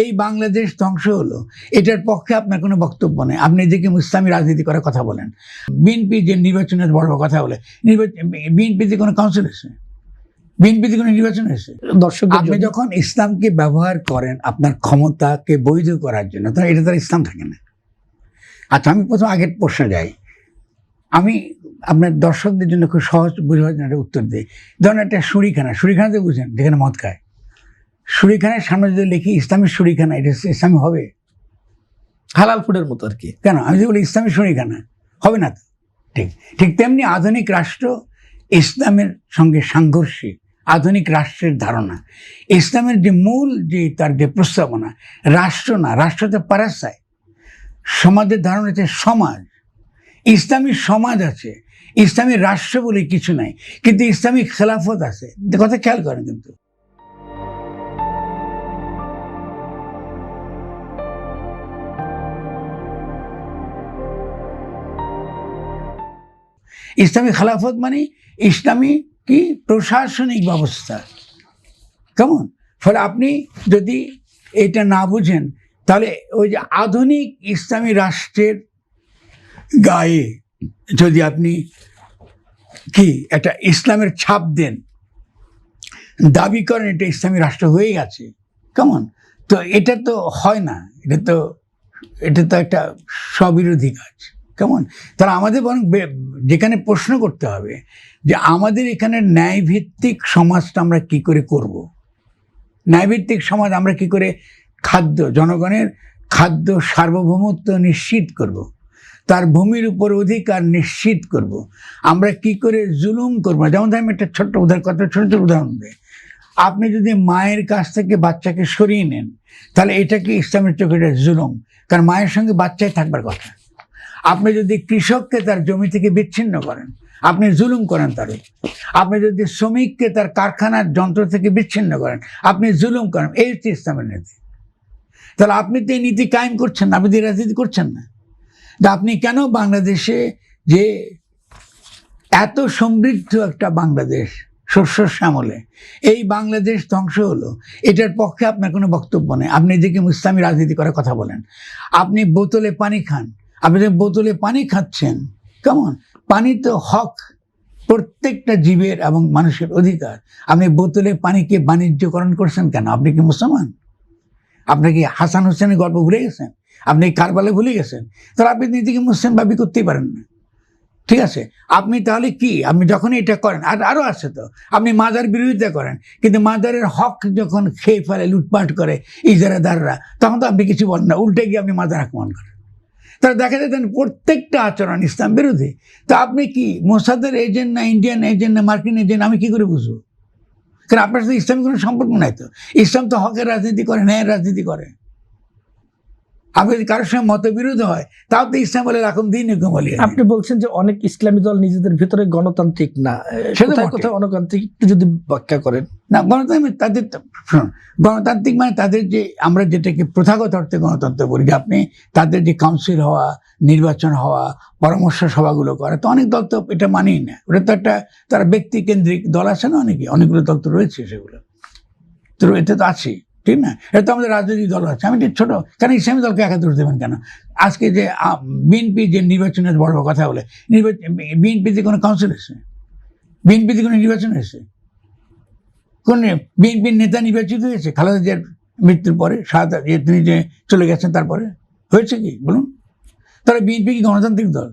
এই বাংলাদেশ ধ্বংস হলো, এটার পক্ষে আপনার কোনো বক্তব্য নেই। আপনি এদিকে ইসলামী রাজনীতি করার কথা বলেন, বিএনপি যে নির্বাচনের বড় কথা বলে, বিএনপিতে কোনো কাউন্সিল এসে, বিএনপিতে কোনো নির্বাচন এসে, দর্শক আপনি যখন ইসলামকে ব্যবহার করেন আপনার ক্ষমতাকে বৈধ করার জন্য, তখন এটা তার ইসলাম থাকে না। আচ্ছা, আমি প্রথম আগের প্রশ্নে যাই। আমি আপনার দর্শকদের জন্য খুব সহজ বোঝার জন্য একটা উত্তর দিই। ধরেন একটা শুঁড়িখানাতে বুঝেন, যেখানে মদ খায়, শুঁড়িখানার সামনে যদি লিখি ইসলামী শুঁড়িখানা, এটা ইসলামী হবে? হালাল ফুডের মতো আর কি। কেন? আমি যদি বলি ইসলামী শুঁড়িখানা, হবে না তো। ঠিক ঠিক তেমনি আধুনিক রাষ্ট্র ইসলামের সঙ্গে সাংঘর্ষিক। আধুনিক রাষ্ট্রের ধারণা, ইসলামের যে মূল যে তার যে প্রস্তাবনা, রাষ্ট্র না, রাষ্ট্র তো প্যারাসাইট। সমাজের ধারণা হচ্ছে সমাজ, ইসলামী সমাজ আছে, ইসলামী রাষ্ট্র বলে কিছু নাই, কিন্তু ইসলামী খেলাফত আছে। কথা খেয়াল করেন, কিন্তু ইসলামী খেলাফত মানে ইসলামী কি প্রশাসনিক ব্যবস্থা। কেমন? ফলে আপনি যদি এটা না বুঝেন, তাহলে ওই যে আধুনিক ইসলামী রাষ্ট্রের গায়ে যদি আপনি কি একটা ইসলামের ছাপ দেন, দাবি করেন এটা ইসলামী রাষ্ট্র হয়ে গেছে, কেমন? তো এটা তো হয় না, এটা তো একটা স্ববিরোধী কাজ। কেমন? তারা আমাদের বরং যেখানে প্রশ্ন করতে হবে যে আমাদের এখানে ন্যায়ভিত্তিক সমাজটা আমরা কি করে করব, ন্যায়ভিত্তিক সমাজ আমরা কি করে জনগণের খাদ্য সার্বভৌমত্ব নিশ্চিত করব, তার ভূমির উপর অধিকার নিশ্চিত করব, আমরা কি করে জুলুম করব। যেমন আমি একটা ছোট্ট উদাহরণ দিই। আপনি যদি মায়ের কাছ থেকে বাচ্চাকে সরিয়ে নেন, তাহলে এটা কি ইসলামের চোখে এটা জুলুম? কারণ মায়ের সঙ্গে বাচ্চাই থাকবার কথা। আপনি যদি কৃষককে তার জমি থেকে বিচ্ছিন্ন করেন, আপনি জুলুম করেন তার। আপনি যদি শ্রমিককে তার কারখানার যন্ত্র থেকে বিচ্ছিন্ন করেন, আপনি জুলুম করেন। এই হচ্ছে ইসলামের নীতি। তাহলে আপনি তো এই নীতি কায়েম করছেন না, আপনি তো রাজনীতি করছেন না। আপনি কেন বাংলাদেশে যে এত সমৃদ্ধ একটা বাংলাদেশ, শস্য শ্যামলে, এই বাংলাদেশ ধ্বংস হলো, এটার পক্ষে আপনার কোনো বক্তব্য নেই। আপনি এদিকে ইসলামী রাজনীতি করার কথা বলেন, আপনি বোতলে পানি খান। আপনি যে বোতলে পানি খাচ্ছেন, কেমন? পানি তো হক, প্রত্যেকটা জীবের এবং মানুষের অধিকার। আপনি বোতলে পানিকে বাণিজ্যকরণ করছেন কেন? আপনি কি মুসলমান? আপনি কি হাসান হোসেনের গল্প ভুলে গেছেন? আপনি কারবালা ভুলে গেছেন? তাহলে আপনি নিজেকে মুসলিম দাবি করতেই পারেন না। ঠিক আছে, আপনি তাহলে কি, আপনি যখন এটা করেন, আর আরও আছে তো, আপনি মাজার বিরোধিতা করেন, কিন্তু মাজারের হক যখন খেয়ে ফেলে, লুটপাট করে ইজারাদাররা, তখন তো আপনি কিছু বলেন না, উল্টে গিয়ে আপনি মাজার আক্রমণ করেন। তারা দেখা যেতেন প্রত্যেকটা আচরণ ইসলাম বিরোধী। তা আপনি কি মোসাদের এজেন্ট না ইন্ডিয়ান এজেন্ট না মার্কিন এজেন্ট, আমি কি করে বুঝবো? কারণ আপনার সাথে ইসলামের কোনো সম্পর্ক নাই তো। ইসলাম তো হকের রাজনীতি করে, ন্যায়ের রাজনীতি করে। আপনি যদি কারোর সঙ্গে মতবিরোধ হয়, তাও তো ইসলাম বলে রাখুন দিন। আপনি বলছেন যে অনেক ইসলামী দল নিজেদের ভিতরে গণতান্ত্রিক না, কোথায় অগণতান্ত্রিক, একটু যদি ব্যাখ্যা করেন। না, গণতান্ত্রিক তাদের, গণতান্ত্রিক মানে তাদের যে আমরা যেটাকে প্রথাগত অর্থে গণতন্ত্র বলি, যে আপনি তাদের যে কাউন্সিল হওয়া, নির্বাচন হওয়া, পরামর্শ সভাগুলো করা, তো অনেক দল তো এটা মানেই না। ওটা তো একটা তারা ব্যক্তি কেন্দ্রিক দল আছে না, অনেকগুলো দল তো রয়েছে, সেগুলো তো এটা তো আছেই, ঠিক না? এটা তো আমাদের রাজনৈতিক দল আছে। আমি ছোট কেন ইসলামী দলকে একা দোষ দেবেন কেন? আজকে যে বিএনপি যে নির্বাচনের বড় কথা বলে, বিএনপিতে কোনো কাউন্সিল এসে, বিএনপিতে কোনো নির্বাচন এসে, কোন বিএনপির নেতা নির্বাচিত হয়েছে খালেদা জিয়ার মৃত্যুর পরে, তিনি যে চলে গেছেন তারপরে হয়েছে কি বলুন? তাহলে বিএনপি কি গণতান্ত্রিক দল?